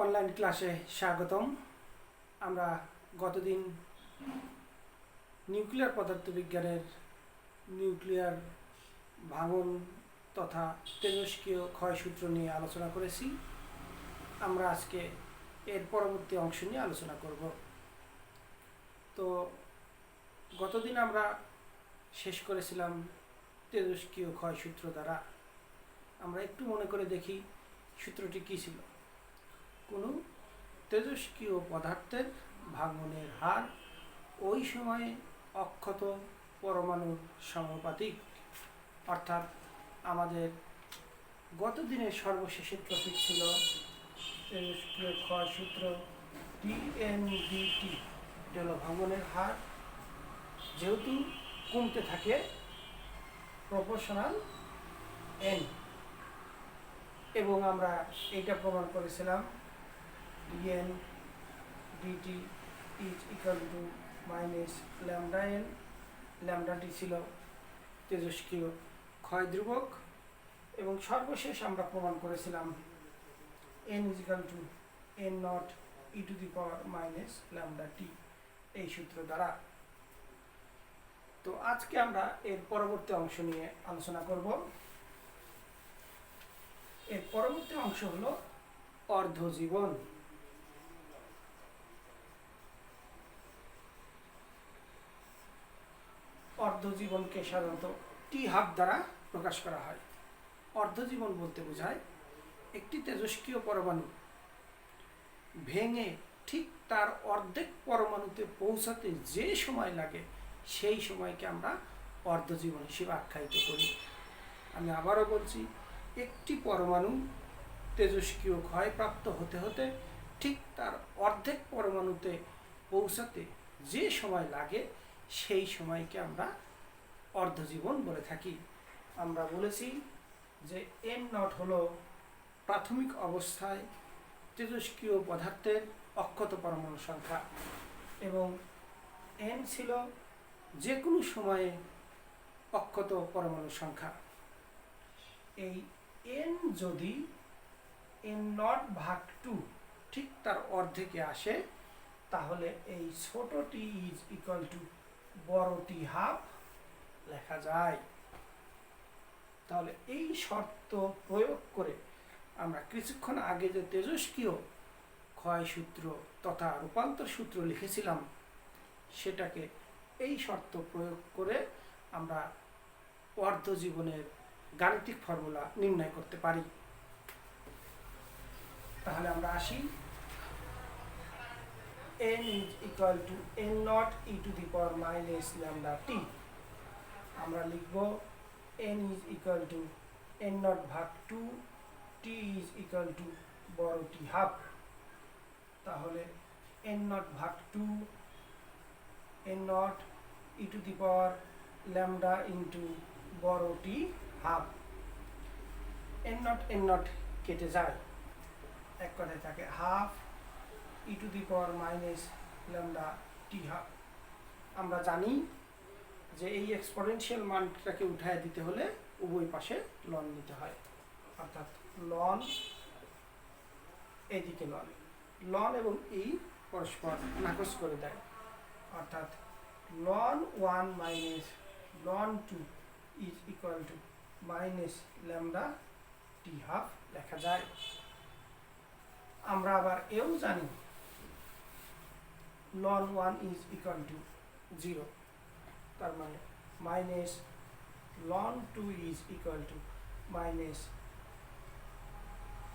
Online ক্লাসে স্বাগতম। আমরা গতদিন নিউক্লিয়ার পদার্থবিজ্ঞানের নিউক্লিয়ার ভাঙন তথা তেজস্ক্রিয় ক্ষয়সূত্র নিয়ে আলোচনা করেছি। আমরা আজকে এর পরবর্তী অংশ নিয়ে আলোচনা করব। তো গতদিন আমরা শেষ করেছিলাম তেজস্ক্রিয় ক্ষয়সূত্র দ্বারা। আমরা একটু মনে করে দেখি সূত্রটি কী ছিল। কোনো তেজস্ক্রিয় পদার্থের ভাঙনের হার ওই সময়ে অক্ষত পরমাণুর সমানুপাতিক। অর্থাৎ আমাদের গত দিনের সর্বশেষের টপিক ছিল তেজস্ক্রিয় ক্ষয়সূত্র ডিএনডিটি, হল ভাঙনের হার যেহেতু কমতে থাকে প্রপোর্শনাল এন, এবং আমরা এইটা প্রমাণ করেছিলাম dn dt is equal to minus lambda n। ল্যামডাটি ছিল তেজস্ক্রিয় ক্ষয় ধ্রুবক, এবং সর্বশেষ আমরা প্রমাণ করেছিলাম n is equal to n naught e to the power minus lambda t এই সূত্র দ্বারা। তো আজকে আমরা এর পরবর্তী অংশ নিয়ে আলোচনা করব। এর পরবর্তী অংশ হলো অর্ধজীবন। অর্ধজীবনকে সাধারণত টি হাফ দ্বারা প্রকাশ করা হয়। অর্ধজীবন বলতে বোঝায় একটি তেজস্ক্রিয় পরমাণু ভেঙে ঠিক তার অর্ধেক পরমাণুতে পৌঁছাতে যে সময় লাগে সেই সময়কে আমরা অর্ধজীবন হিসেবে আখ্যায়িত করি। আমি আবারও বলছি, একটি পরমাণু তেজস্ক্রিয় ক্ষয়প্রাপ্ত হতে হতে ঠিক তার অর্ধেক পরমাণুতে পৌঁছাতে যে সময় লাগে সেই সময়কে আমরা অর্ধজীবন বলে থাকি। আমরা বলেছি যে এন নট হলো প্রাথমিক অবস্থায় তেজস্ক্রিয় পদার্থের অক্ষত পরমাণু সংখ্যা, এবং এন ছিল যে কোনো সময়ে অক্ষত পরমাণু সংখ্যা। এই এন যদি এন নট ভাগ টু ঠিক তার অর্ধেকে আসে, তাহলে এই ছোট টি ইজ ইকুয়াল টু বড় টি হাফ লেখা যায়। তাহলে এই শর্ত প্রয়োগ করে আমরা কিছুক্ষণ আগে যে তেজস্ক্রিয় ক্ষয়সূত্র তথা রূপান্তর সূত্র লিখেছিলাম, সেটাকে এই শর্ত প্রয়োগ করে আমরা অর্ধজীবনের গাণিতিক ফর্মুলা নির্ণয় করতে পারি। তাহলে আমরা আসি, n is equal to n naught e to the power minus lambda t। আমরা লিখব n is equal to n naught ভাগ 2, t is equal to বড় t হাফ। তাহলে n naught ভাগ 2, n naught e to the power lambda into বড় t half. n naught কেটে যায়, এক কথায় থাকে half e to the power minus lambda t half। আমরা জানি যে এই এক্সপোনেনশিয়াল মানটাকে উঠায় দিতে হলে উভয় পাশে লন নিতে হয়, অর্থাৎ লন এদিকে লন এবং এই পরস্পর নাকচ করে দেয়, অর্থাৎ লন 1 মাইনাস লন 2 is equal to minus lambda t half লেখা যায়। আমরা আবার এও জানি ln 1 is equal to 0, তার মানে minus ln 2 is equal to minus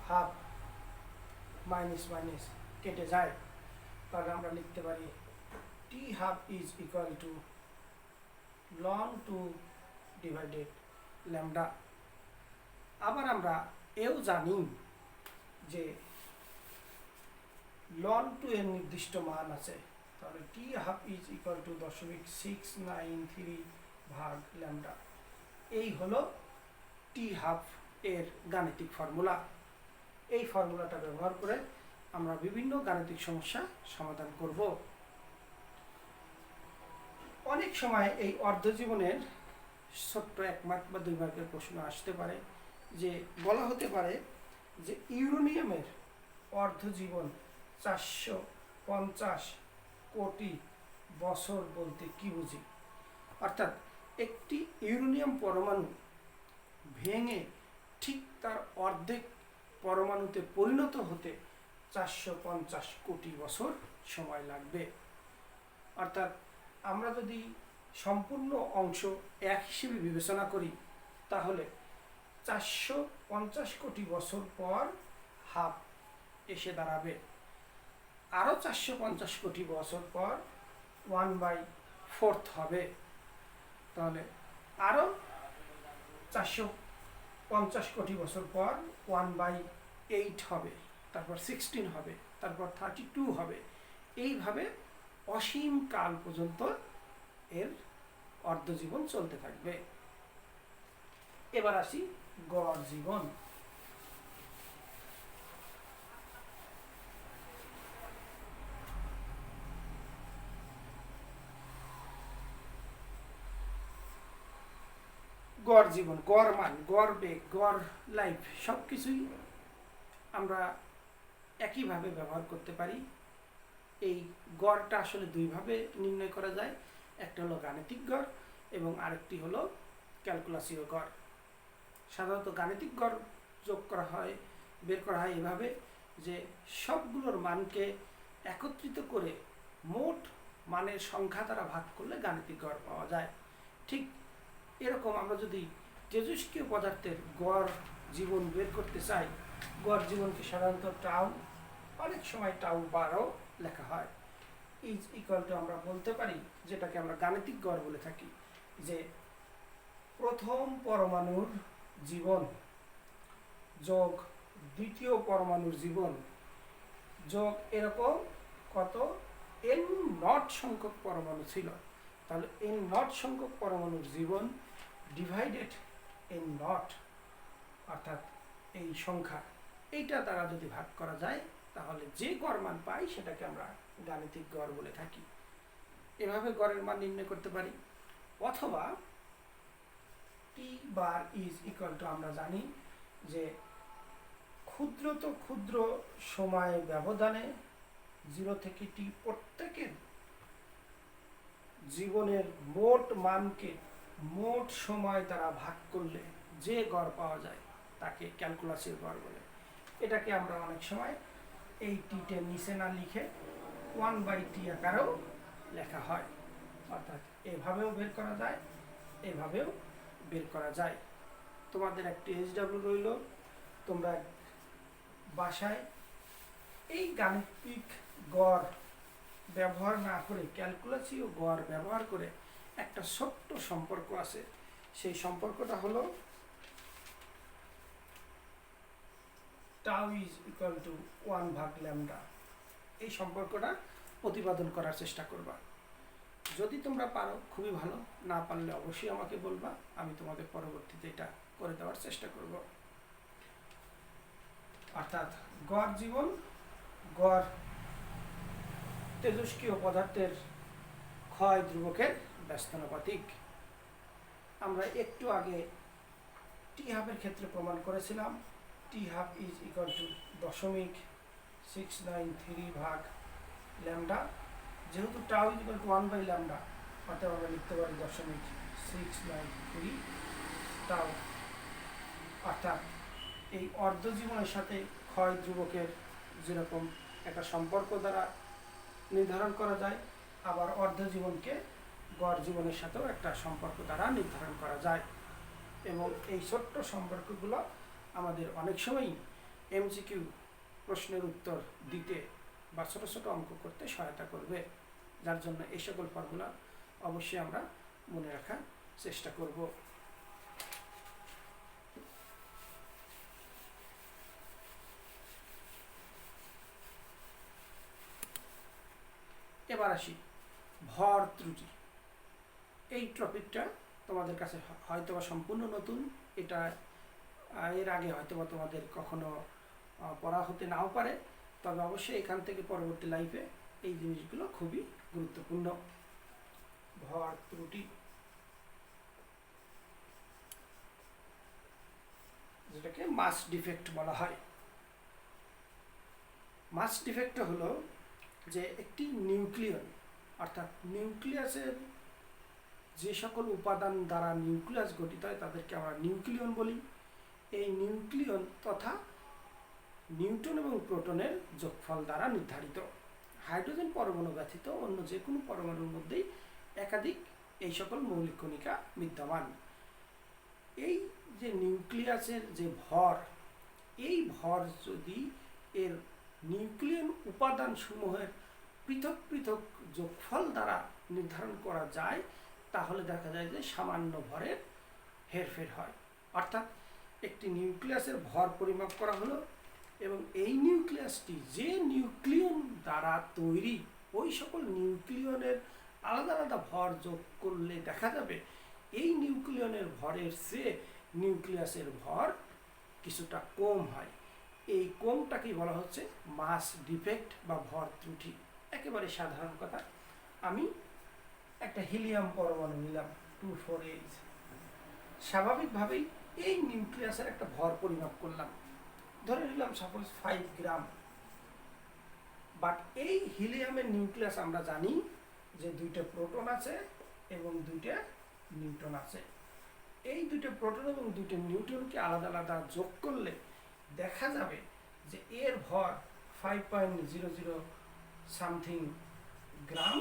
half, minus minus কেটে যায়। তাহলে আমরা লিখতে পারি t half is equal to ln 2 divided lambda। আবার আমরা এও জানি যে ln 2 এর নির্দিষ্ট মান আছে, তাহলে t half is equal to 0.693 ভাগ ল্যামডা। এই হলো t half এর গাণিতিক ফর্মুলা। এই ফর্মুলাটা ব্যবহার করে আমরা বিভিন্ন গাণিতিক সমস্যা সমাধান করব। অনেক সময় এই অর্ধজীবনের ছোট্ট 1 মার্ক বা 2 মার্কের প্রশ্ন আসতে পারে, যে বলা হতে পারে যে ইউরেনিয়ামের অর্ধজীবন 450 কোটি বছর বলতে কি বুঝি? অর্থাৎ একটি ইউরেনিয়াম পরমাণু ভেঙে ঠিক তার অর্ধেক পরমাণুতে পরিণত হতে 450 কোটি বছর সময় লাগবে। অর্থাৎ আমরা যদি সম্পূর্ণ অংশ এক হিসেবে বিবেচনা করি তাহলে 450 কোটি বছর পর হাফ এসে দাঁড়াবে। আরও 450 কোটি বছর পর 1/4 হবে। তাহলে আরও 450 কোটি বছর পর 1/8 হবে, তারপর 16 হবে, তারপর 32 হবে। এইভাবে অসীম কাল পর্যন্ত এর অর্ধজীবন চলতে থাকবে। এবার আসি গড় জীবন। গড় জীবন, গড় মান, গড় বেগ, গড় লাইফ সব কিছুই আমরা একইভাবে ব্যবহার করতে পারি। এই গড়টা আসলে দুইভাবে নির্ণয় করা যায়, একটা হলো গাণিতিক গড় এবং আরেকটি হলো ক্যালকুলাসীয় গড়। সাধারণত গাণিতিক গড় যোগ করা হয়, বের করা হয় এভাবে যে সবগুলোর মানকে একত্রিত করে মোট মানের সংখ্যা দ্বারা ভাগ করলে গাণিতিক গড় পাওয়া যায়। ঠিক এরকম আমরা যদি তেজস্ক্রিয় পদার্থের গড় জীবন বের করতে চাই, গড় জীবনকে সাধারণত টাউ, অনেক সময় টাউ বারও লেখা হয়। ইজ ইকুয়াল টু আমরা বলতে পারি, যেটাকে আমরা গাণিতিক গড় বলে থাকি, যে প্রথম পরমাণুর জীবন যোগ দ্বিতীয় পরমাণুর জীবন যোগ এরকম কত n নট সংখ্যক পরমাণু ছিল, তাহলে n নট সংখ্যক পরমাণুর জীবন ডিভাইডেড n নট, অর্থাৎ এই সংখ্যা, এইটা দ্বারা যদি ভাগ করা যায় তাহলে যে গড় মান পাই সেটাকে আমরা গাণিতিক গড় বলে থাকি। এভাবে গড়ের মান নির্ণয় করতে পারি। অথবা টি বার ইজ ইকুয়াল টু আমরা জানি যে ক্ষুদ্রত ক্ষুদ্র সময় ব্যবধানে 0 থেকে টি প্রত্যেকের জীবনের মোট মানকে মোট সময় দ্বারা ভাগ করলে যে গড় পাওয়া যায় তাকে ক্যালকুলাসের গড় বলে। এটাকে আমরা অনেক সময় এই টিটের নিচে না লিখে 1/t আকারেও লেখা হয়। অর্থাৎ এভাবেও বের করা যায়, এভাবেও বের করা যায়। তোমাদের একটি SW রইল, তোমরা বাসায় এই গাণিতিক গড় ব্যবহার না করে ক্যালকুলাসীয় গড় ব্যবহার করে একটা ছোট্ট সম্পর্ক আছে, সেই সম্পর্কটা হলো টাউ ইজ ইকুয়াল টু 1/λ। এই সম্পর্কটা প্রতিপাদন করার চেষ্টা করবা। যদি তোমরা পারো খুবই ভালো, না পারলে অবশ্যই আমাকে বলবা, আমি তোমাদের পরবর্তীতে এটা করে দেওয়ার চেষ্টা করব। অর্থাৎ গড় জীবন, গড় তেজস্ক্রিয় পদার্থের ক্ষয় ধ্রুবকের ব্যস্তানুপাতিক। আমরা একটু আগে টি হাফের ক্ষেত্রে প্রমাণ করেছিলাম টি হাফ ইজ ইকুয়াল টু 0.693 ভাগ ল্যামডা। যেহেতু টাউ ইজ ইকুয়াল টু 1/λ, অর্থাৎ আমরা লিখতে পারি 0.693 টাউ। অর্থাৎ এই অর্ধজীবনের সাথে ক্ষয় ধ্রুবকের যেরকম একটা সম্পর্ক দ্বারা নির্ধারণ করা যায়, আবার অর্ধজীবনকে গড় জীবনের সাথেও একটা সম্পর্ক দ্বারা নির্ধারণ করা যায়। এবং এই ছোট্ট সম্পর্কগুলো আমাদের অনেক সময়ই MCQ প্রশ্নের উত্তর দিতে বা ছোটো ছোটো অঙ্ক করতে সহায়তা করবে, যার জন্য এই সকল ফর্মুলা অবশ্যই আমরা মনে রাখার চেষ্টা করব। এবার আসি ভর ত্রুটি। এই টপিকটা তোমাদের কাছে হয়তোবা সম্পূর্ণ নতুন, এটা এর আগে হয়তোবা তোমাদের কখনো পড়া হতে নাও পারে, তবে অবশ্যই এখান থেকে পরবর্তী লাইফে এই জিনিসগুলো খুবই গুরুত্বপূর্ণ। ভর ত্রুটি, যেটাকে মাস ডিফেক্ট বলা হয়। মাস ডিফেক্ট হলো যে একটি নিউক্লিয়ন অর্থাৎ নিউক্লিয়াসের যে সকল উপাদান দ্বারা নিউক্লিয়াস গঠিত হয় তাদেরকে আমরা নিউক্লিয়ন বলি। এই নিউক্লিয়ন তথা নিউট্রন এবং প্রোটনের যোগফল দ্বারা নির্ধারিত। হাইড্রোজেন পরমাণু ব্যতীত অন্য যে কোনো পরমাণুর মধ্যেই একাধিক এই সকল মৌলিক কণিকা বিদ্যমান। এই যে নিউক্লিয়াসের যে ভর, এই ভর যদি এর নিউক্লিয়ন উপাদান সমূহের পৃথক পৃথক যোগফল দ্বারা নির্ধারণ করা যায় তাহলে দেখা যায় যে সামান্য ভরের হেরফের হয়। অর্থাৎ একটি নিউক্লিয়াসের ভর পরিমাপ করা হলো এবং এই নিউক্লিয়াসটি যে নিউক্লিয়ন দ্বারা তৈরি ওই সকল নিউক্লিয়নের আলাদা আলাদা ভর যোগ করলে দেখা যাবে এই নিউক্লিয়নের ভরের চেয়ে নিউক্লিয়াসের ভর কিছুটা কম হয়। এই কমটাকেই বলা হচ্ছে মাস ডিফেক্ট বা ভর ত্রুটি। একেবারে সাধারণ কথা, আমি একটা হিলিয়াম পরমাণু নিলাম 2,4H, স্বাভাবিকভাবেই এই নিউক্লিয়াসের একটা ভর পরিমাপ করলাম, ধরে নিলাম সাপোজ 5 গ্রাম। বাট এই হিলিয়ামের নিউক্লিয়াস আমরা জানি যে 2টা প্রোটন আছে এবং 2টা নিউট্রন আছে। এই 2টা প্রোটন এবং 2টা নিউট্রনকে আলাদা আলাদা যোগ করলে দেখা যাবে যে এর ভর 5.00 সামথিং গ্রাম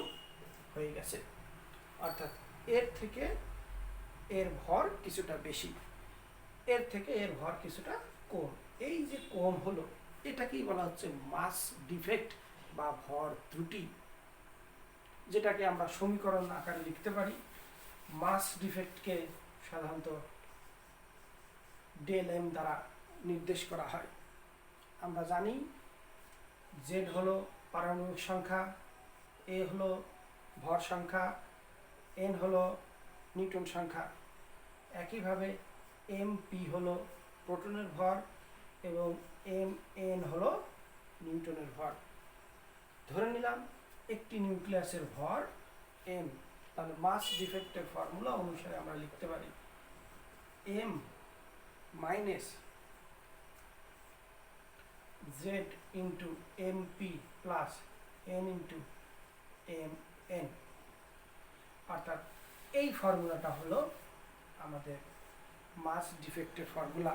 হয়ে গেছে। অর্থাৎ এর থেকে এর ভর কিছুটা বেশি, এর থেকে এর ভর কিছুটা কম। এই যে কম হলো এটাকেই বলা হচ্ছে মাস ডিফেক্ট বা ভর ত্রুটি, যেটাকে আমরা সমীকরণ আকারে লিখতে পারি। মাস ডিফেক্টকে সাধারণত ডেল এম দ্বারা নির্দেশ করা হয়। আমরা জানি জেড হলো পারমাণবিক সংখ্যা, এ হলো ভর সংখ্যা, এন হলো নিউটন সংখ্যা। একইভাবে এম পি হলো প্রোটনের ভর এবং এম এন হলো নিউটনের ভর। ধরে নিলাম একটি নিউক্লিয়াসের ভর এম, তাহলে মাস ডিফেক্টের ফর্মুলা অনুসারে আমরা লিখতে পারি M minus Z into M P plus N into M N. অর্থাৎ এই ফর্মুলাটা হলো আমাদের মাস ডিফেক্টের ফর্মুলা।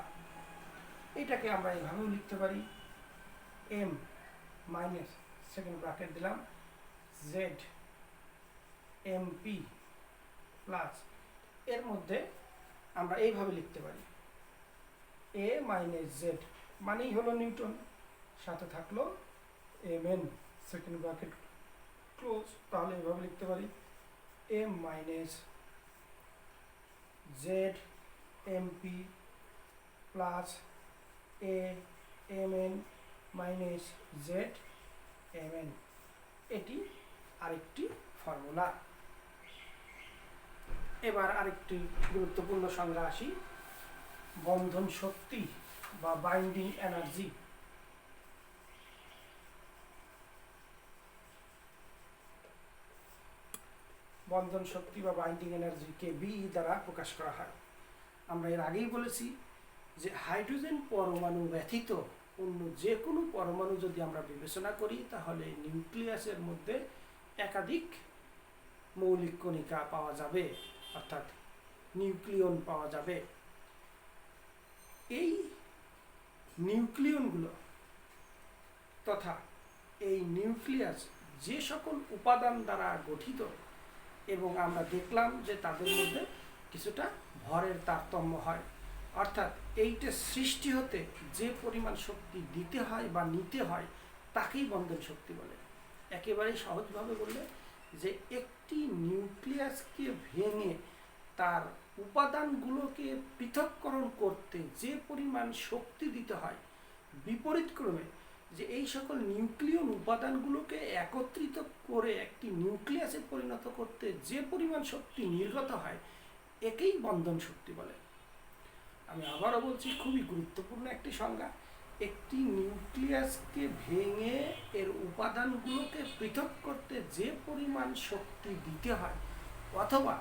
এটাকে আমরা এইভাবেও লিখতে পারি এম মাইনাস সেকেন্ড ব্র্যাকেট দিলাম জেড এম পি প্লাস, এর মধ্যে আমরা এইভাবে লিখতে পারি এ মাইনাস জেড মানেই হলো নিউটন, সাথে থাকলো M N second bracket close. তাহলে এইভাবে লিখতে পারি M minus Z M P plus A M N minus Z M N. এটি আরেকটি ফর্মুলা। এবার আরেকটি গুরুত্বপূর্ণ সংজ্ঞা আসি, বন্ধন শক্তি বা বাইন্ডিং এনার্জি। বন্ধন শক্তি বা বাইন্ডিং এনার্জিকে বি দ্বারা প্রকাশ করা হয়। আমরা এর আগেই বলেছি যে হাইড্রোজেন পরমাণু ব্যতীত অন্য যে কোনো পরমাণু যদি আমরা বিবেচনা করি তাহলে নিউক্লিয়াসের মধ্যে একাধিক মৌলিক কণিকা পাওয়া যাবে, অর্থাৎ নিউক্লিয়ন পাওয়া যাবে। এই নিউক্লিয়নগুলো তথা এই নিউক্লিয়াস যে সকল উপাদান দ্বারা গঠিত এবং আমরা দেখলাম যে তাদের মধ্যে কিছুটা ভরের তারতম্য হয়, অর্থাৎ এইটা সৃষ্টি হতে যে পরিমাণ শক্তি দিতে হয় বা নিতে হয় তাকেই বন্ধন শক্তি বলে। একেবারেই সহজভাবে বললে যে একটি নিউক্লিয়াসকে ভেঙে তার উপাদানগুলোকে পৃথককরণ করতে যে পরিমাণ শক্তি দিতে হয়, বিপরীতক্রমে যে এই সকল নিউক্লিয়ন উপাদানগুলোকে একত্রিত করে একটি নিউক্লিয়াসে পরিণত করতে যে পরিমাণ শক্তি নির্গত হয় একেই বন্ধন শক্তি বলে। আমি আবারও বলছি, খুবই গুরুত্বপূর্ণ একটি সংজ্ঞা। একটি নিউক্লিয়াসকে ভেঙে এর উপাদানগুলোকে পৃথক করতে যে পরিমাণ শক্তি দিতে হয় অথবা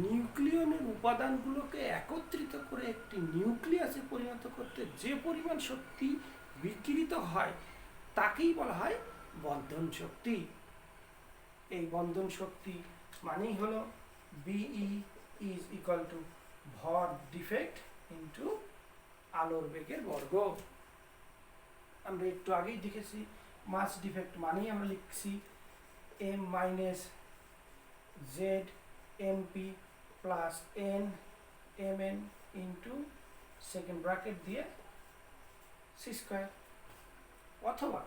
নিউক্লিয়নের উপাদানগুলোকে একত্রিত করে একটি নিউক্লিয়াসে পরিণত করতে যে পরিমাণ শক্তি বিকিরিত হয় তাকেই বলা হয় বন্ধন শক্তি। এই বন্ধন শক্তি মানেই হলো বিই ইজ ইকুয়াল টু ভর ডিফেক্ট ইন্টু আলোর বেগের বর্গ। আমরা একটু আগেই দেখেছি মাস ডিফেক্ট মানেই আমরা লিখছি M minus Z MP plus N M N into second bracket দিয়ে সি স্কোয়ার, অথবা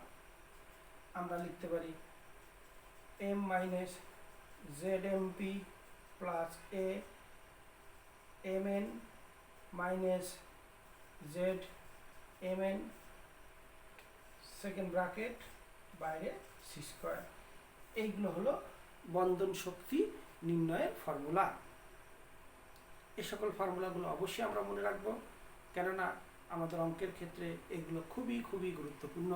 আমরা লিখতে পারি M minus Z MP plus A M N minus Z M N second bracket বাইরে সি স্কোয়ার। এইগুলো হলো বন্ধন শক্তি নির্ণয়ের ফর্মুলা। এই সকল ফর্মুলাগুলো অবশ্যই আমরা মনে রাখবো, কেননা আমাদের অঙ্কের ক্ষেত্রে এগুলো খুবই খুবই গুরুত্বপূর্ণ।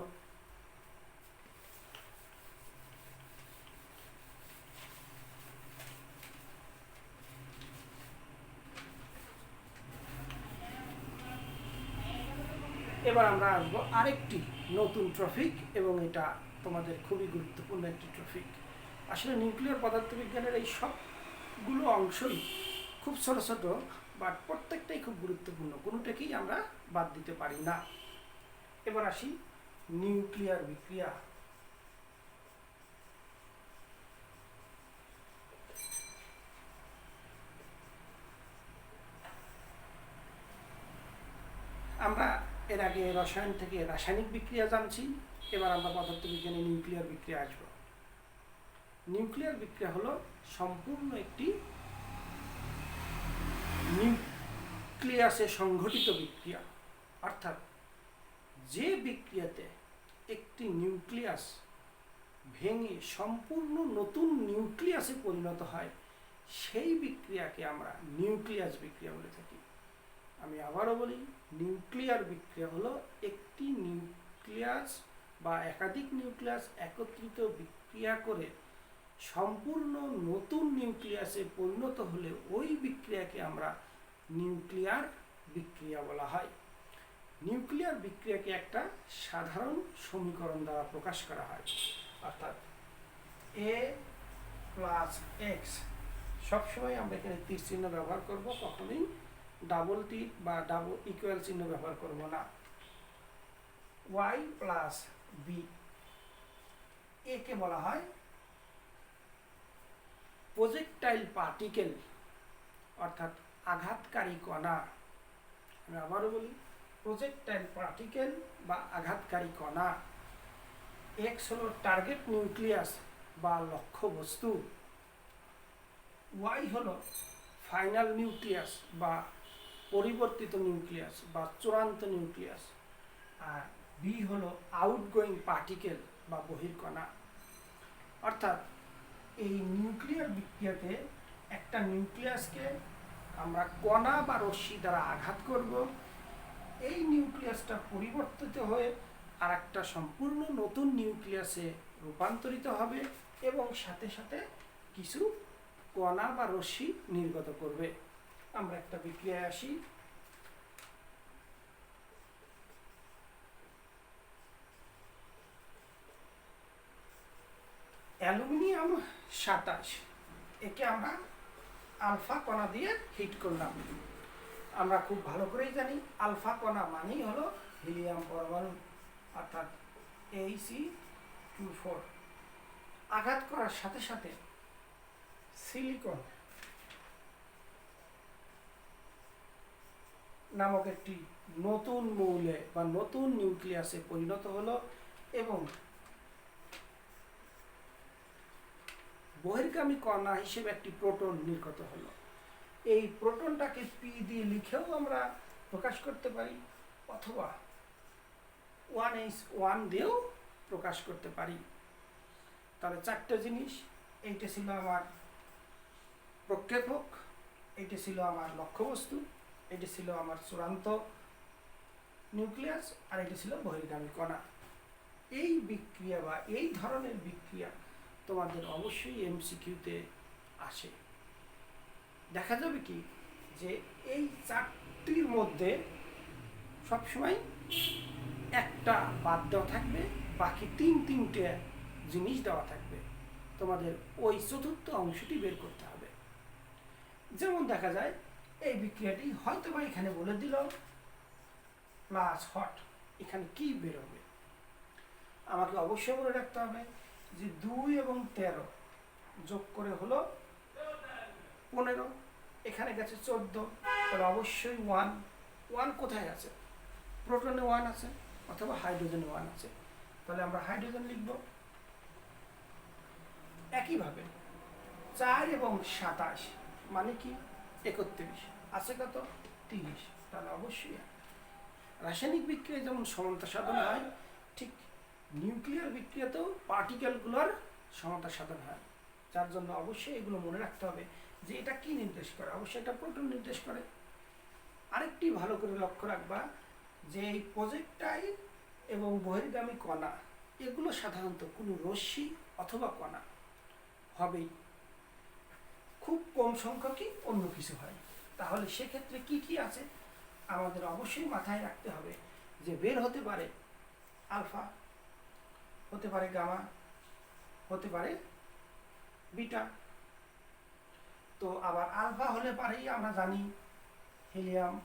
এবার আমরা আসবো আরেকটি নতুন টপিক, এবং এটা তোমাদের খুবই গুরুত্বপূর্ণ একটি টপিক। আসলে নিউক্লিয়ার পদার্থবিজ্ঞানের এই সবগুলো অংশই খুব ছোট ছোট, বাট প্রত্যেকটাই খুব গুরুত্বপূর্ণ, কোনোটাকেই আমরা বাদ দিতে পারি না। এবার আসি নিউক্লিয়ার বিক্রিয়া। আমরা এর আগে রসায়ন থেকে রাসায়নিক বিক্রিয়া জানছি, এবার আমরা পদার্থবিজ্ঞানে নিউক্লিয়ার বিক্রিয়া আসব। নিউক্লিয়ার বিক্রিয়া হলো সম্পূর্ণ একটি নিউক্লিয়াসে সংঘটিত বিক্রিয়া, অর্থাৎ যে বিক্রিয়াতে একটি নিউক্লিয়াস ভেঙে সম্পূর্ণ নতুন নিউক্লিয়াসে পরিণত হয়, সেই বিক্রিয়াকে আমরা নিউক্লিয়াস বিক্রিয়া বলে থাকি। আমি আবারও বলি, নিউক্লিয়ার বিক্রিয়া হলো একটি নিউক্লিয়াস বা একাধিক নিউক্লিয়াস একত্রিত বিক্রিয়া করে সম্পূর্ণ নতুন নিউক্লিয়াসে পরিণত হলে ওই বিক্রিয়াকে আমরা নিউক্লিয়ার বিক্রিয়া বলা হয়। নিউক্লিয়ার বিক্রিয়াকে একটা সাধারণ সমীকরণ দ্বারা প্রকাশ করা হয়, অর্থাৎ এ প্লাস এক্স, সবসময় আমরা এখানে তীর চিহ্ন ব্যবহার করব, কখনোই ডাবল তীর বা ডাবল ইকুয়াল চিহ্ন ব্যবহার করব না। ওয়াই প্লাস বি, একে বলা হয় প্রজেক্টাইল পার্টিকেল, অর্থাৎ আঘাতকারী কণা। আমি আবারও বলি, প্রজেক্টাইল পার্টিকেল বা আঘাতকারী কণা। এক্স হলো টার্গেট নিউক্লিয়াস বা লক্ষ্য বস্তু, ওয়াই হলো ফাইনাল নিউক্লিয়াস বা পরিবর্তিত নিউক্লিয়াস বা চূড়ান্ত নিউক্লিয়াস, আর বি হলো আউটগোয়িং পার্টিকেল বা বহির্কণা। অর্থাৎ এই নিউক্লিয়ার বিক্রিয়াতে একটা নিউক্লিয়াসকে আমরা কণা বা রশ্মি দ্বারা আঘাত করব, এই নিউক্লিয়াসটা পরিবর্তিত হয়ে আর একটা সম্পূর্ণ নতুন নিউক্লিয়াসে রূপান্তরিত হবে এবং সাথে সাথে কিছু কণা বা রশ্মি নির্গত করবে। আমরা একটা বিক্রিয়ায় আসি। অ্যালুমিনিয়াম 27, একে আমরা আলফা কণা দিয়ে হিট করলাম। আমরা খুব ভালো করেই জানি আলফা কণা মানেই হলো হিলিয়াম পরমাণু, অর্থাৎ He2O4। আঘাত করার সাথে সাথে সিলিকন নামক একটি নতুন মৌলে বা নতুন নিউক্লিয়াসে পরিণত হলো এবং বহির্গামী কণা হিসেবে একটি প্রোটন নির্গত হলো। এই প্রোটনটাকে পি দিয়ে লিখেও আমরা প্রকাশ করতে পারি, অথবা 1h1 দিয়েও প্রকাশ করতে পারি। তাহলে চারটে জিনিস, এইটা ছিল আমার প্রক্ষেপক, এইটা ছিল আমার লক্ষ্যবস্তু, এটি ছিল আমার চূড়ান্ত নিউক্লিয়াস, আর এটি ছিল বহির্গামী কণা। এই বিক্রিয়া বা এই ধরনের বিক্রিয়া তোমাদের অবশ্যই এমসিকিউতে আসে। দেখা যাবে কি যে এই চারটির মধ্যে সবসময় একটা বাদ দেওয়া থাকবে, বাকি তিনটে জিনিস দেওয়া থাকবে। তোমাদের ওই চতুর্থ অংশটি বের করতে হবে। যেমন দেখা যায় এই বিক্রিয়াটি হয়তো বা এখানে বলে দিল প্লাস হট, এখানে কি বেরোবে আমাকে অবশ্যই মনে রাখতে হবে যে 2 এবং 13 যোগ করে হলো 15, এখানে গেছে 14, তাহলে অবশ্যই 1 কোথায় আছে? প্রোটনে 1 আছে অথবা হাইড্রোজেনে 1 আছে, তাহলে আমরা হাইড্রোজেন লিখব। একইভাবে 4 এবং 27 মানে কি 31, আছে কত? 30, তাহলে অবশ্যই রাসায়নিক বিক্রিয়ায় যেমন সমতা সাধন হয়, ঠিক নিউক্লিয়ার বিক্রিয়াতেও পার্টিকেলগুলোর সমতা সাধন হয়। যার জন্য অবশ্যই এগুলো মনে রাখতে হবে যে এটা কি নির্দেশ করে, অবশ্যই এটা প্রোটন নির্দেশ করে। আরেকটি ভালো করে লক্ষ্য রাখবা যে এই প্রজেক্টাইল এবং বহির্গামী কণা এগুলো সাধারণত কোনো রশ্মি অথবা কণা হবেই, খুব কম সংখ্যকই অন্য কিছু হয়। তাহলে সেক্ষেত্রে কি কি আছে আমাদের অবশ্যই মাথায় রাখতে হবে যে বের হতে পারে আলফা, হতে পারে গামা, হতে পারে বিটা। তো আবার আলফা হলে পারেই আমরা জানি হিলিয়াম,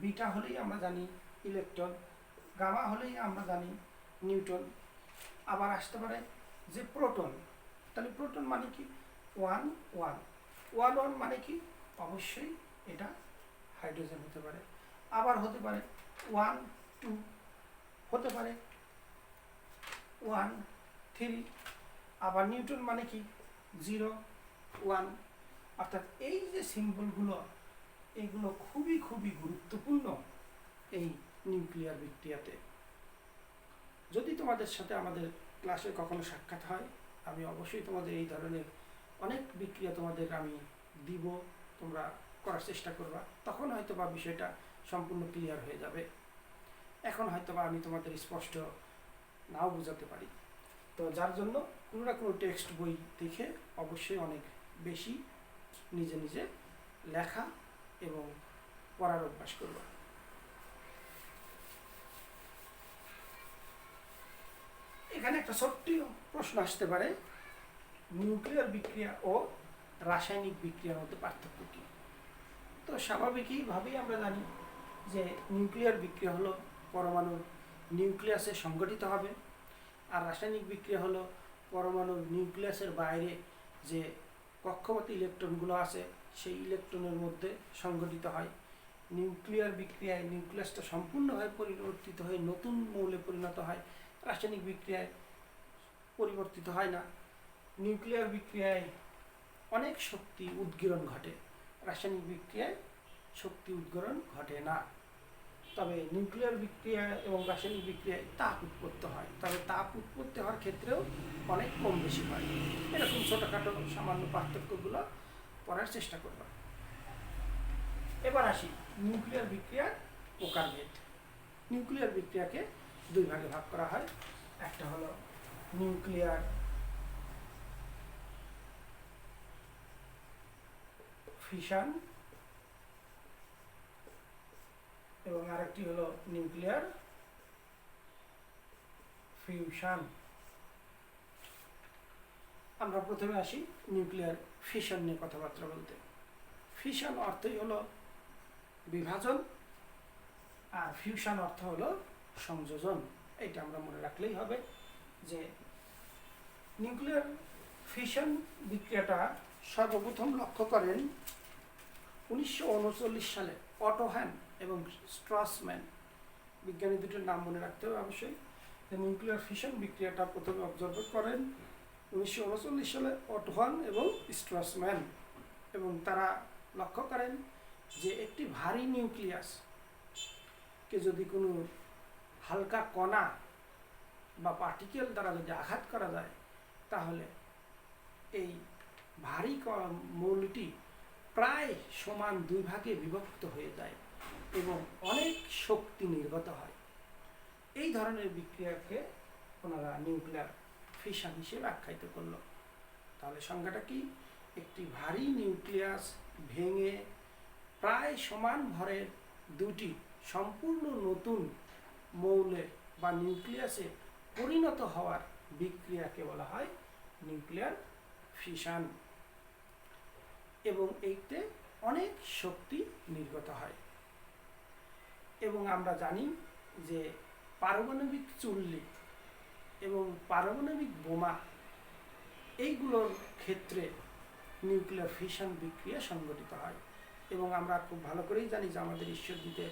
বিটা হলেই আমরা জানি ইলেকট্রন, গামা হলেই আমরা জানি নিউট্রন। আবার আসতে পারে যে প্রোটন, তাহলে প্রোটন মানে কি 1 1 1 1 মানে কি অবশ্যই এটা হাইড্রোজেন হতে পারে। আবার হতে পারে 1 2, হতে পারে 1 3, আবার নিউটন মানে কি 0 1। অর্থাৎ এই যে সিম্বলগুলো এগুলো খুবই খুবই গুরুত্বপূর্ণ এই নিউক্লিয়ার বিক্রিয়াতে। যদি তোমাদের সাথে আমাদের ক্লাসে কখনো সাক্ষাৎ হয়, আমি অবশ্যই তোমাদের এই ধরনের অনেক বিক্রিয়া তোমাদের আমি দিব, তোমরা করার চেষ্টা করবা, তখন হয়তো বা বিষয়টা সম্পূর্ণ ক্লিয়ার হয়ে যাবে। এখন হয়তো বা আমি তোমাদের স্পষ্ট নাও বোঝাতে পারি। তো যার জন্য কোনো না কোনো টেক্সট বই দেখে অবশ্যই অনেক বেশি নিজে নিজে লেখা এবং পড়ার অভ্যাস করবা। এখানে একটা ছোট্ট প্রশ্ন আসতে পারে, নিউক্লিয়ার বিক্রিয়া ও রাসায়নিক বিক্রিয়ার মধ্যে পার্থক্য কী? তো স্বাভাবিকভাবেই আমরা জানি যে নিউক্লিয়ার বিক্রিয়া হলো পরমাণুর নিউক্লিয়াসে সংগঠিত হবে, আর রাসায়নিক বিক্রিয়া হলো পরমাণুর নিউক্লিয়াসের বাইরে যে কক্ষপথ ইলেকট্রনগুলো আছে সেই ইলেকট্রনের মধ্যে সংগঠিত হয়। নিউক্লিয়ার বিক্রিয়ায় নিউক্লিয়াসটা সম্পূর্ণভাবে পরিবর্তিত হয়ে নতুন মৌলে পরিণত হয়, রাসায়নিক বিক্রিয়ায় পরিবর্তিত হয় না। নিউক্লিয়ার বিক্রিয়ায় অনেক শক্তি উদ্গীরণ ঘটে, রাসায়নিক বিক্রিয়ায় শক্তি উদ্গীরণ ঘটে না। তবে নিউক্লিয়ার বিক্রিয়া এবং রাসায়নিক বিক্রিয়ায় তাপ উৎপত্তি হয়, তবে তাপ উৎপত্তি হওয়ার ক্ষেত্রেও অনেক কম বেশি হয়। এরকম ছোটোখাটো সামান্য পার্থক্যগুলো পড়ার চেষ্টা করব। এবার আসি নিউক্লিয়ার বিক্রিয়ার প্রকারভেদ। নিউক্লিয়ার বিক্রিয়াকে দুই ভাগে ভাগ করা হয়, একটা হলো নিউক্লিয়ার ফিশন এবং আরেকটি হলো নিউক্লিয়ার ফিউশন। আমরা প্রথমে আসি নিউক্লিয়ার ফিশন নিয়ে কথাবার্তা বলতে। ফিশন অর্থই হলো বিভাজন, আর ফিউশন অর্থ হলো সংযোজন। এটা আমরা মনে রাখলেই হবে যে নিউক্লিয়ার ফিশন বিক্রিয়াটা সর্বপ্রথম লক্ষ্য করেন 1939 সালে অটো হ্যান এবং স্ট্রাসম্যান, বিজ্ঞানী দুটোর নাম মনে রাখতে হবে অবশ্যই। নিউক্লিয়ার ফিশন বিক্রিয়াটা প্রথমে অবজার্ভ করেন 1939 সালে অটো হ্যান এবং স্ট্রাসম্যান, এবং তারা লক্ষ্য করেন যে একটি ভারী নিউক্লিয়াসকে যদি কোনো হালকা কণা বা পার্টিকেল দ্বারা যদি আঘাত করা যায়, তাহলে এই ভারী মৌলটি প্রায় সমান দুই ভাগে বিভক্ত হয়ে যায় এবং অনেক শক্তি নির্গত হয়। এই ধরনের বিক্রিয়াকে ওনারা নিউক্লিয়ার ফিশন হিসেবে আখ্যায়িত করল। তাহলে সংজ্ঞাটা কি? একটি ভারী নিউক্লিয়াস ভেঙে প্রায় সমান ভরের দুটি সম্পূর্ণ নতুন মৌলে বা নিউক্লিয়াসে পরিণত হওয়ার বিক্রিয়াকে বলা হয় নিউক্লিয়ার ফিশন, এবং এইতে অনেক শক্তি নির্গত হয়। এবং আমরা জানি যে পারমাণবিক চুল্লি এবং পারমাণবিক বোমা এইগুলোর ক্ষেত্রে নিউক্লিয়ার ফিশন বিক্রিয়া সংঘটিত হয়। এবং আমরা খুব ভালো করেই জানি যে আমাদের ঈশ্বরদীতে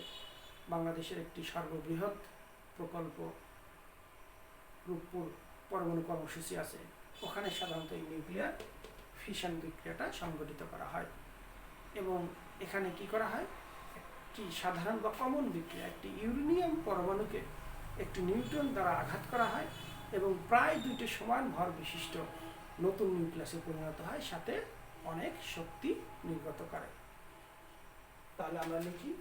বাংলাদেশের একটি সর্ববৃহৎ প্রকল্প রূপপুর পরমাণু কর্মসূচি আছে, ওখানে সাধারণত এই নিউক্লিয়ার ফিশন বিক্রিয়াটা সংঘটিত করা হয়। এবং এখানে কি করা হয়, একটি সাধারণ বা কমন বিক্রিয়া, একটি ইউরেনিয়াম পরমাণুকে একটি নিউট্রন দ্বারা আঘাত করা হয় এবং প্রায় দুইটি সমান ভর বিশিষ্ট নতুন নিউক্লিয়াসে পরিণত হয়, সাথে অনেক শক্তি নির্গত করে। তাহলে আমরা লিখি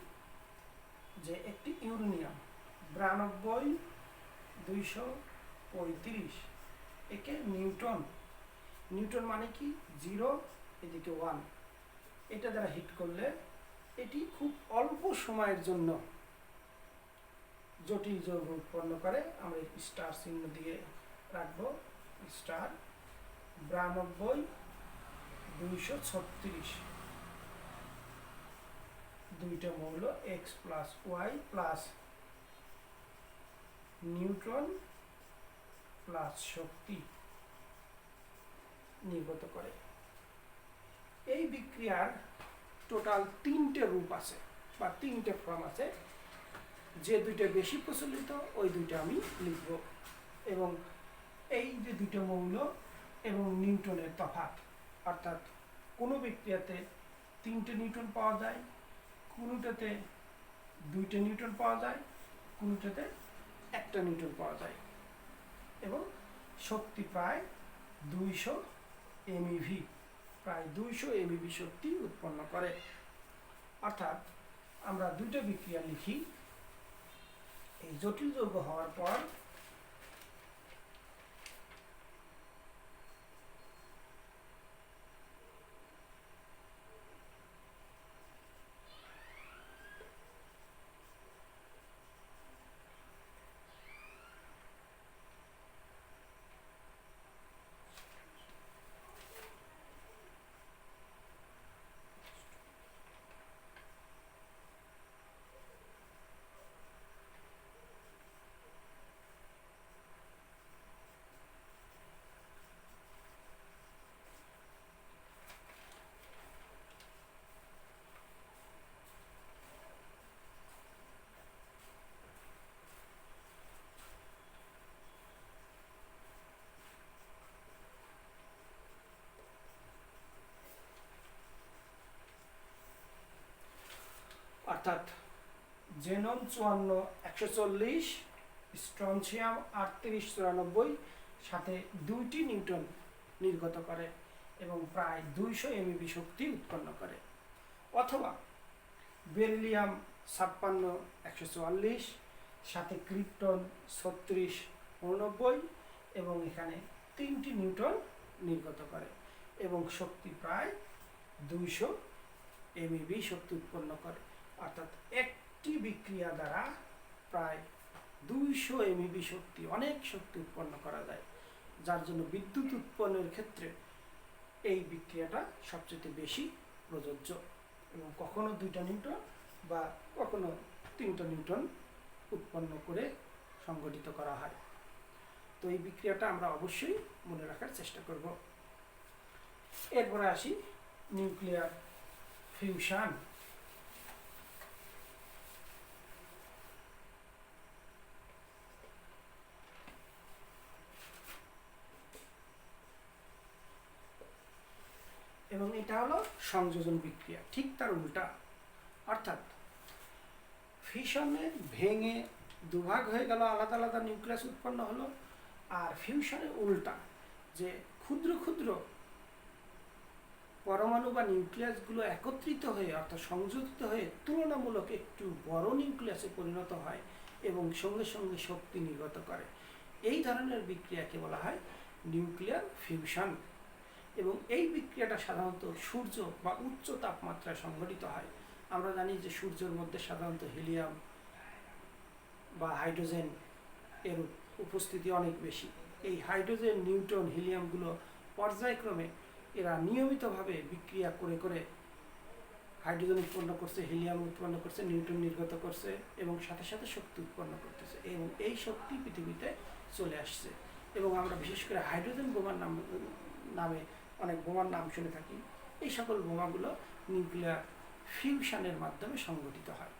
যে একটি ইউরেনিয়াম 92-235, একে নিউটন, নিউটন মানে কি 0 এদিকে 1, এটা দ্বারা হিট করলে এটি খুব অল্প সময়ের জন্য জটিল যৌগ উৎপন্ন করে। আমরা স্টার চিহ্ন দিয়ে রাখবো, স্টার 92-236, দুইটা মৌল x plus Y plus neutron plus শক্তি নির্গত করে। এই বিক্রিয়ার টোটাল 3টে রূপ আছে বা 3টে ফর্ম আছে, যে দুইটা বেশি প্রচলিত ওই দুইটা আমি লিখব। এবং এই যে দুইটা মৌল এবং নিউটনের তফাৎ, অর্থাৎ কোনো বিক্রিয়াতে 3টে নিউটন পাওয়া যায়, কোনোটাতে 2টে নিউটন পাওয়া যায়, কোনোটাতে 1টা নিউটন পাওয়া যায়, এবং শক্তি প্রায় 200 MeV, প্রায় 200 MeV শক্তি উৎপন্ন করে। অর্থাৎ আমরা দুইটা বিক্রিয়া লিখি, এই জটিল যৌগ হওয়ার পর অর্থাৎ জেনন 54-140, স্ট্রনশিয়াম 38-94 সাথে 2টি নিউটন নির্গত করে এবং প্রায় 200 MeV শক্তি উৎপন্ন করে। অথবা বেরিলিয়াম 56-144 সাথে ক্রিপ্টন 36-89 এবং এখানে 3টি নিউটন নির্গত করে এবং শক্তি প্রায় 200 MeV শক্তি উৎপন্ন করে। অর্থাৎ একটি বিক্রিয়া দ্বারা প্রায় 200 MeV শক্তি, অনেক শক্তি উৎপন্ন করা যায়, যার জন্য বিদ্যুৎ উৎপন্নের ক্ষেত্রে এই বিক্রিয়াটা সবচেয়ে বেশি প্রযোজ্য। এবং কখনো 2টা নিউটন বা কখনো 3টা নিউটন উৎপন্ন করে সংগঠিত করা হয়। তো এই বিক্রিয়াটা আমরা অবশ্যই মনে রাখার চেষ্টা করব। এরপরে আসি নিউক্লিয়ার ফিউশন। এবং এটা হলো সংযোজন বিক্রিয়া, ঠিক তার উল্টা। অর্থাৎ ফিশনে ভেঙে দুভাগ হয়ে গেল, আলাদা আলাদা নিউক্লিয়াস উৎপন্ন হলো, আর ফিউশনে উল্টা, যে ক্ষুদ্র ক্ষুদ্র পরমাণু বা নিউক্লিয়াসগুলো একত্রিত হয়ে অর্থাৎ সংযুক্ত হয়ে তুলনামূলক একটু বড় নিউক্লিয়াসে পরিণত হয় এবং সঙ্গে সঙ্গে শক্তি নির্গত করে। এই ধরনের বিক্রিয়াকে বলা হয় নিউক্লিয়ার ফিউশন। এবং এই বিক্রিয়াটা সাধারণত সূর্য বা উচ্চ তাপমাত্রায় সংঘটিত হয়। আমরা জানি যে সূর্যের মধ্যে সাধারণত হিলিয়াম বা হাইড্রোজেন এর উপস্থিতি অনেক বেশি। এই হাইড্রোজেন, নিউট্রন, হিলিয়ামগুলো পর্যায়ক্রমে এরা নিয়মিতভাবে বিক্রিয়া করে করে হাইড্রোজেন উৎপন্ন করছে, হিলিয়াম উৎপন্ন করছে, নিউট্রন নির্গত করছে এবং সাথে সাথে শক্তি উৎপন্ন করতেছে এবং এই শক্তি পৃথিবীতে চলে আসছে। এবং আমরা বিশেষ করে হাইড্রোজেন বোমার নামে অনেক বোমার নাম শুনে থাকি। এই সকল বোমাগুলো নিউক্লিয়ার ফিউশনের মাধ্যমে সংঘটিত হয়।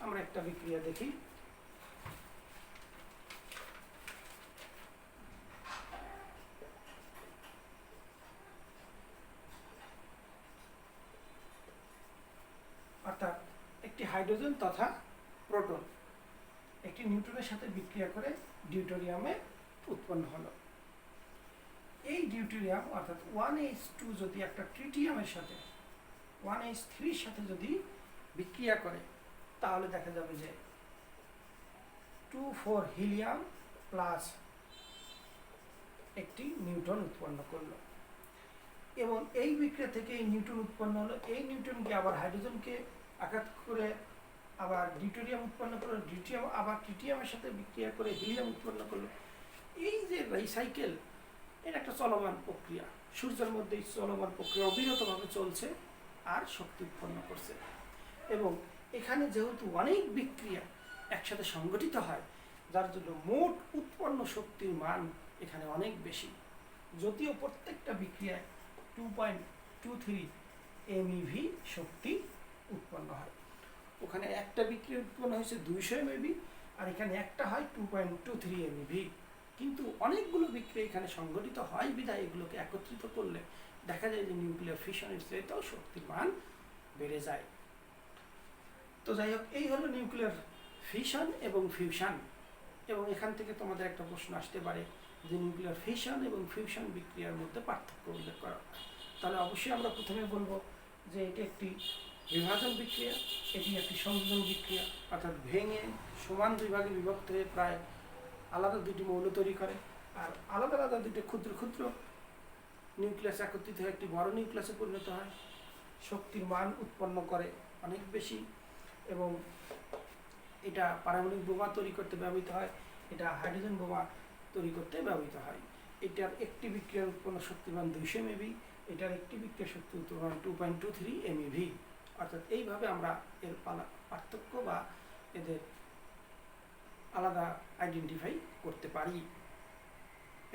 আমরা একটা বিক্রিয়া দেখি। অর্থাৎ একটি হাইড্রোজেন তথা প্রোটন একটি নিউট্রনের সাথে বিক্রিয়া করে ডিউটেরিয়ামে উৎপন্ন হলো। এই ডিউটেরিয়াম অর্থাৎ 1H2 যদি একটা ট্রিটিয়ামের সাথে 1H3 সাথে যদি বিক্রিয়া করে তাহলে দেখা যাবে যে 2,4 হিলিয়াম প্লাস একটি নিউট্রন উৎপন্ন করলো এবং এই বিক্রিয়া থেকে এই নিউট্রন উৎপন্ন হলো। এই নিউট্রনকে আবার হাইড্রোজেনকে আঘাত করে আবার ডিউটেরিয়াম উৎপন্ন করলো, ডিউটেরিয়াম আবার ট্রিটিয়ামের সাথে বিক্রিয়া করে হিলিয়াম উৎপন্ন করলো। এই যে রিসাইকেল, এটা একটা চলমান প্রক্রিয়া। সূর্যের মধ্যে এই চলমান প্রক্রিয়া অবিরতভাবে চলছে আর শক্তি উৎপন্ন করছে। এবং এখানে যেহেতু অনেক বিক্রিয়া একসাথে সংগঠিত হয়, যার জন্য মোট উৎপন্ন শক্তির মান এখানে অনেক বেশি। যদিও প্রত্যেকটা বিক্রিয়ায় 2.23 MeV শক্তি উৎপন্ন হয়। ওখানে একটা বিক্রিয়া উৎপন্ন হয়েছে 200 MeV আর এখানে একটা হয় 2.23 MeV। কিন্তু অনেকগুলো বিক্রিয়া এখানে সংগঠিত হয় বিধায় এগুলোকে একত্রিত করলে দেখা যায় যে নিউক্লিয়ার ফিশনের চেয়েও শক্তির মান বেড়ে যায়। তো যাই হোক, এই হলো নিউক্লিয়ার ফিশন এবং ফিউশন। এবং এখান থেকে তোমাদের একটা প্রশ্ন আসতে পারে যে নিউক্লিয়ার ফিশন এবং ফিউশন বিক্রিয়ার মধ্যে পার্থক্য উল্লেখ করা। তাহলে অবশ্যই আমরা প্রথমে বলবো যে এটি একটি বিভাজন বিক্রিয়া, এটি একটি সংযোজন বিক্রিয়া, অর্থাৎ ভেঙে সমান দুই ভাগে বিভক্ত হয়ে প্রায় আলাদা দুটি মৌল তৈরি করে আর আলাদা আলাদা দুটি ক্ষুদ্র ক্ষুদ্র নিউক্লিয়াস একত্রিত হয়ে একটি বড় নিউক্লিয়াসে পরিণত হয়। শক্তির মান উৎপন্ন করে অনেক বেশি এবং এটা পারমাণবিক বোমা তৈরি করতে ব্যবহৃত হয়, এটা হাইড্রোজেন বোমা তৈরি করতে ব্যবহৃত হয়। এটার একটি বিক্রিয়ার উৎপন্ন শক্তির মান 200 MeV, এটার একটি বিক্রিয়ার শক্তি উৎপন্ন 2.23 MeV। অর্থাৎ এইভাবে আমরা এর পার্থক্য বা এদের আলাদা আইডেন্টিফাই করতে পারি।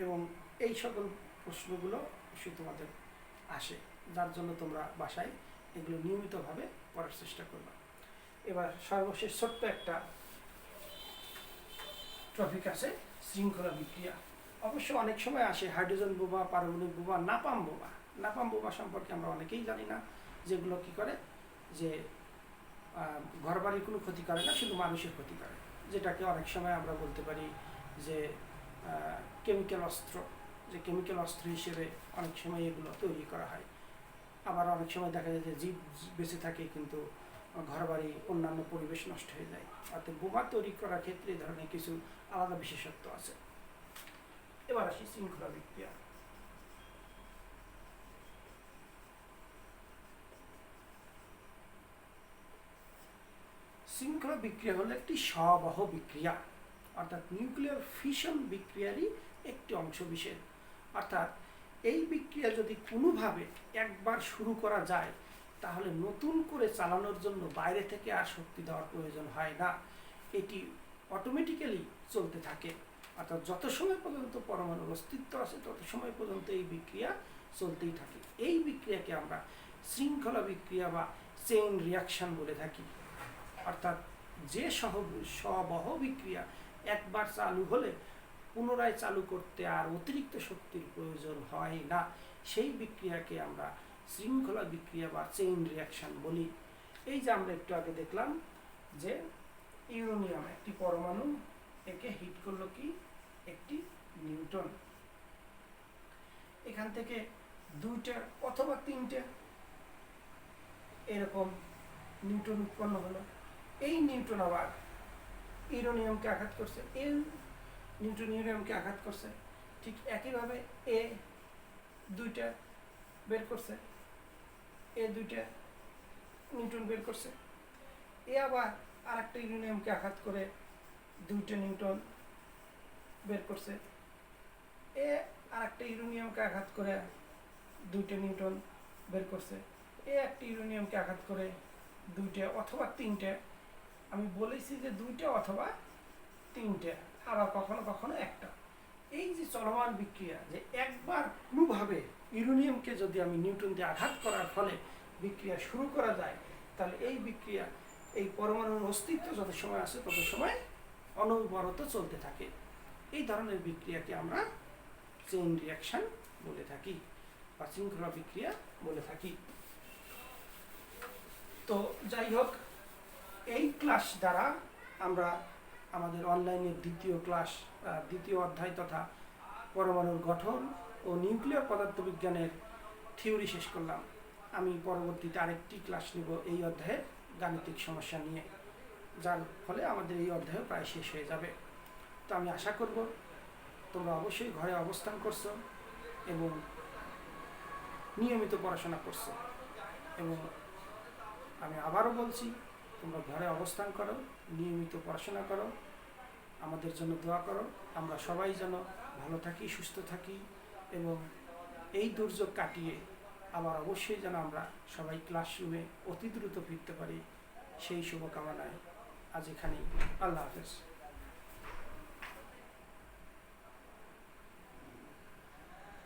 এবং এই সকল প্রশ্নগুলো অবশ্যই তোমাদের আসে, যার জন্য তোমরা বাসায় এগুলো নিয়মিতভাবে পড়ার চেষ্টা করবে। এবার সর্বশেষ ছোট্ট একটা টপিক আছে, শৃঙ্খলা বিক্রিয়া। অবশ্য অনেক সময় আসে হাইড্রোজেন বোমা, পারমাণবিক বোমা, নাপাম বোমা। নাপাম বোমা সম্পর্কে আমরা অনেকেই জানি না, যেগুলো কি করে যে ঘরবাড়ির কোনো ক্ষতি করে না, শুধু মানুষের ক্ষতি করে, যেটাকে অনেক সময় আমরা বলতে পারি যে কেমিক্যাল অস্ত্র। যে কেমিক্যাল অস্ত্র হিসেবে অনেক সময় এগুলো তৈরি করা হয়। আবার অনেক সময় দেখা যায় যে জীব বেঁচে থাকে কিন্তু ঘরবাড়ি অন্যান্য পরিবেশ নষ্ট হয়ে যায়। অর্থাৎ বোমা তৈরি করার ক্ষেত্রে এই ধরনের কিছু আলাদা বিশেষত্ব আছে। এবার আসি শৃঙ্খলা বিক্রিয়া। শৃঙ্খলা বিক্রিয়া হলো একটি সবহ বিক্রিয়া, অর্থাৎ নিউক্লিয়ার ফিশন বিক্রিয়ারই একটি অংশ বিশেষ। অর্থাৎ এই বিক্রিয়া যদি কোনোভাবে একবার শুরু করা যায় তাহলে নতুন করে চালানোর জন্য বাইরে থেকে আর শক্তি দেওয়ার প্রয়োজন হয় না, এটি অটোমেটিক্যালি চলতে থাকে। অর্থাৎ যত সময় পর্যন্ত পরমাণুর অস্তিত্ব আছে তত সময় পর্যন্ত এই বিক্রিয়া চলতেই থাকে। এই বিক্রিয়াকে আমরা শৃঙ্খলা বিক্রিয়া বা চেইন রিয়াকশন বলে থাকি। অর্থাৎ যে সবহ বিক্রিয়া একবার চালু হলে পুনরায় চালু করতে আর অতিরিক্ত শক্তির প্রয়োজন হয় না, সেই বিক্রিয়াকে আমরা শৃঙ্খলা বিক্রিয়া বা চেইন রিয়াকশন বলি। এই যে আমরা একটু আগে দেখলাম যে ইউরেনিয়াম একটি পরমাণু, একে হিট করলো কি একটি নিউট্রন, এখান থেকে দুইটা অথবা তিনটে এরকম নিউট্রন উৎপন্ন হলো। এই নিউট্রন আবার ইউরেনিয়ামকে আঘাত করছে, এই নিউট্রন ইউরেনিয়ামকে আঘাত করছে, ঠিক একইভাবে এ দুইটা বের করছে, এ দুইটা নিউট্রন বের করছে, এ আবার আর একটা ইউরেনিয়ামকে আঘাত করে দুইটা নিউট্রন বের করছে, এ আরেকটা ইউরেনিয়ামকে আঘাত করে 2টা নিউটন বের করছে, এ একটা ইউরেনিয়ামকে আঘাত করে 2টা অথবা 3টে, আমি বলেছি যে 2টা অথবা 3টে, আবার কখনো কখনো একটা। এই যে চলমান বিক্রিয়া, যে একবার কোনোভাবে ইউরেনিয়ামকে যদি আমি নিউটন দিয়ে আঘাত করার ফলে বিক্রিয়া শুরু করা যায়, তাহলে এই বিক্রিয়া, এই পরমাণুর অস্তিত্ব যত সময় আছে তত সময় অনবরত চলতে থাকে। এই ধরনের বিক্রিয়াকে আমরা চেইন রিয়াকশন বলে থাকি বা শৃঙ্খলা বিক্রিয়া বলে থাকি। তো যাই হোক, এই ক্লাস দ্বারা আমরা আমাদের অনলাইনের দ্বিতীয় অধ্যায় তথা পরমাণুর গঠন ও নিউক্লিয়ার পদার্থবিজ্ঞানের থিওরি শেষ করলাম। আমি পরবর্তীতে আরেকটি ক্লাস নেব এই অধ্যায়ের গাণিতিক সমস্যা নিয়ে, যার ফলে আমাদের এই অধ্যায় প্রায় শেষ হয়ে যাবে। তো আমি আশা করব তোমরা অবশ্যই ঘরে অবস্থান করছো এবং নিয়মিত পড়াশোনা করছো, এবং আমি আবারও বলছি, তোমরা ঘরে অবস্থান করো, নিয়মিত পড়াশোনা করো, আমাদের জন্য দোয়া করো, আমরা সবাই যেন ভালো থাকি, সুস্থ থাকি এবং এই দুর্যোগ কাটিয়ে আবার অবশ্যই যেন আমরা সবাই ক্লাসরুমে অতি দ্রুত ফিরতে পারি, সেই শুভকামনায় আজ এখানেই। আল্লাহ হাফেজ।